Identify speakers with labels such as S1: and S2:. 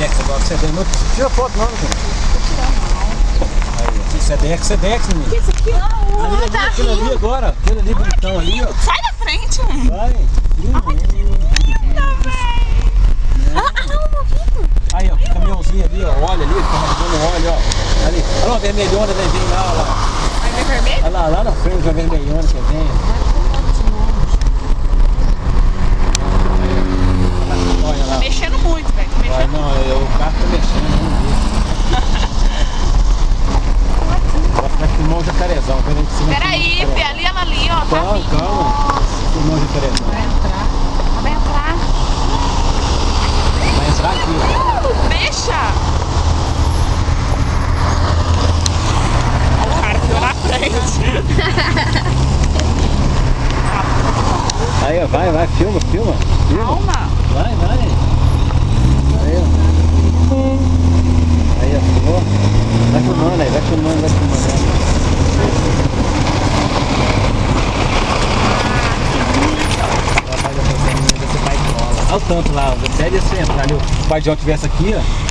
S1: Sedex agora, Sedex. Não tira foto não, menino. Aí, Sedex, menino.
S2: Que isso aqui?
S1: Ali, aquele ali agora. Aquele ali bonitão ali, ó.
S2: Sai da frente.
S1: Vai.
S2: Ai, que linda, velho. Ah, morrendo.
S1: Aí, ó, caminhãozinho ali, ó. Olha ali, tá rasgando óleo, ó. Ali. Olha lá, vermelhona, vem lá, ó lá.
S2: Vai ver vermelho?
S1: Olha lá na frente, a vermelhona que vem. Olha lá.
S2: Tá mexendo muito, velho. Tá
S1: Vai,
S2: mexendo
S1: não, o carro tá mexendo, eu não vi. Vai ficar filmando o jacarezão.
S2: Peraí, Fê, ali, ela ali, ó. Tá
S1: Calma,
S2: vindo.
S1: calma. Filmando o jacarezão.
S2: Vai entrar.
S1: Vai entrar aqui.
S2: Deixa. Olha o cara que na frente.
S1: Aí, ó, vai, filma.
S2: Calma.
S1: Vai. Aí, ó. Aí, ó, filmou. Vai filmando aí, vai filmando. Olha o tanto lá, sério se entrar ali, o pai de João tivesse aqui, ó.